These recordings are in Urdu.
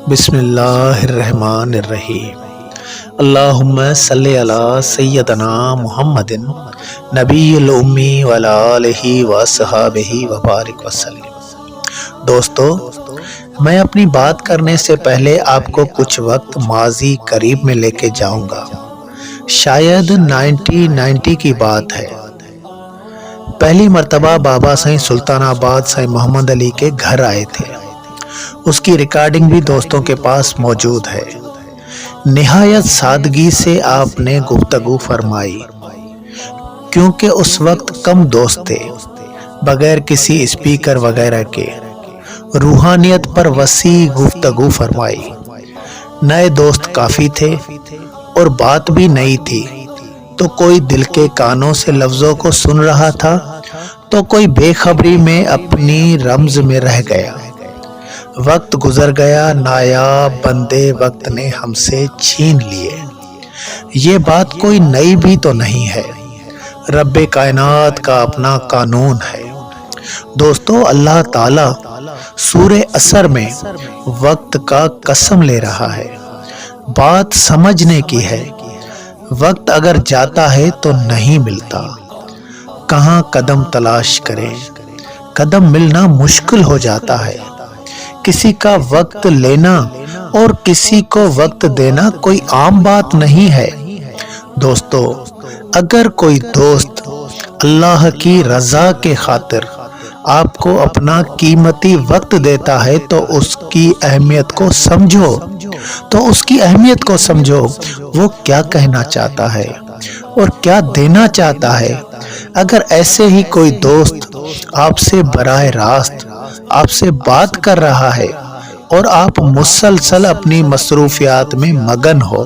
بسم اللہ الرحمن الرحیم۔ اللہم صلی علی سیدنا محمد نبی الامی وعلی آلہ وصحبہ وبارک وسلم۔ دوستو، میں اپنی بات کرنے سے پہلے آپ کو کچھ وقت ماضی قریب میں لے کے جاؤں گا۔ شاید 1990 کی بات ہے۔ پہلی مرتبہ بابا سائیں سلطان آباد سائیں محمد علی کے گھر آئے تھے۔ اس کی ریکارڈنگ بھی دوستوں کے پاس موجود ہے۔ نہایت سادگی سے آپ نے گفتگو فرمائی، کیونکہ اس وقت کم دوست تھے، بغیر کسی اسپیکر وغیرہ کے۔ روحانیت پر وسیع گفتگو فرمائی۔ نئے دوست کافی تھے اور بات بھی نئی تھی، تو کوئی دل کے کانوں سے لفظوں کو سن رہا تھا، تو کوئی بے خبری میں اپنی رمز میں رہ گیا۔ وقت گزر گیا، نایاب بندے وقت نے ہم سے چھین لیے۔ یہ بات کوئی نئی بھی تو نہیں ہے، رب کائنات کا اپنا قانون ہے۔ دوستو، اللہ تعالی سورہ عصر میں وقت کا قسم لے رہا ہے۔ بات سمجھنے کی ہے۔ وقت اگر جاتا ہے تو نہیں ملتا۔ کہاں قدم تلاش کریں، قدم ملنا مشکل ہو جاتا ہے۔ کسی کا وقت لینا اور کسی کو وقت دینا کوئی عام بات نہیں ہے۔ دوستو، اگر کوئی دوست اللہ کی رضا کے خاطر آپ کو اپنا قیمتی وقت دیتا ہے تو اس کی اہمیت کو سمجھو، وہ کیا کہنا چاہتا ہے اور کیا دینا چاہتا ہے۔ اگر ایسے ہی کوئی دوست آپ سے براہ راست آپ سے بات کر رہا ہے اور آپ مسلسل اپنی مصروفیات میں مگن ہو،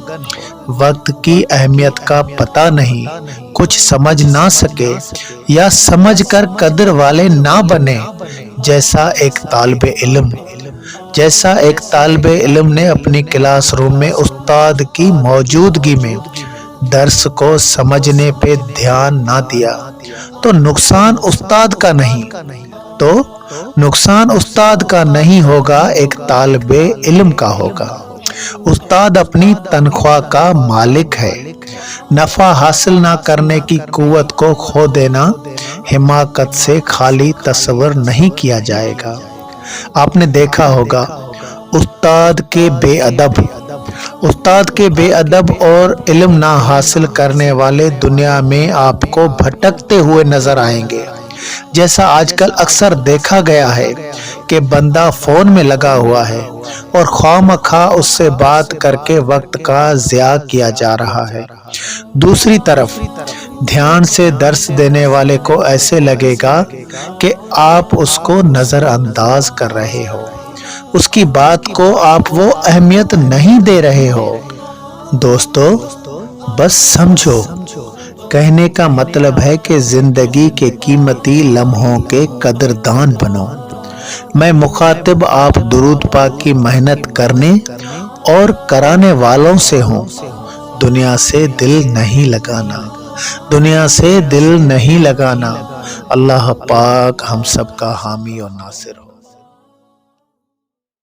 وقت کی اہمیت کا پتہ نہیں، کچھ سمجھ نہ سکے یا سمجھ کر قدر والے نہ بنے، جیسا ایک طالب علم نے اپنی کلاس روم میں استاد کی موجودگی میں درس کو سمجھنے پہ دھیان نہ دیا، تو نقصان استاد کا نہیں ہوگا، ایک طالب علم کا ہوگا۔ استاد اپنی تنخواہ کا مالک ہے۔ نفع حاصل نہ کرنے کی قوت کو کھو دینا حماقت سے خالی تصور نہیں کیا جائے گا۔ آپ نے دیکھا ہوگا استاد کے بے ادب اور علم نہ حاصل کرنے والے دنیا میں آپ کو بھٹکتے ہوئے نظر آئیں گے۔ جیسا آج کل اکثر دیکھا گیا ہے کہ بندہ فون میں لگا ہوا ہے اور خواہ مخواہ اس سے بات کر کے وقت کا ضیاع کیا جا رہا ہے۔ دوسری طرف دھیان سے درس دینے والے کو ایسے لگے گا کہ آپ اس کو نظر انداز کر رہے ہو، اس کی بات کو آپ وہ اہمیت نہیں دے رہے ہو۔ دوستو، بس سمجھو، کہنے کا مطلب ہے کہ زندگی کے قیمتی لمحوں کے قدردان بنو۔ میں مخاطب آپ درود پاک کی محنت کرنے اور کرانے والوں سے ہوں۔ دنیا سے دل نہیں لگانا۔ اللہ پاک ہم سب کا حامی اور ناصر ہو۔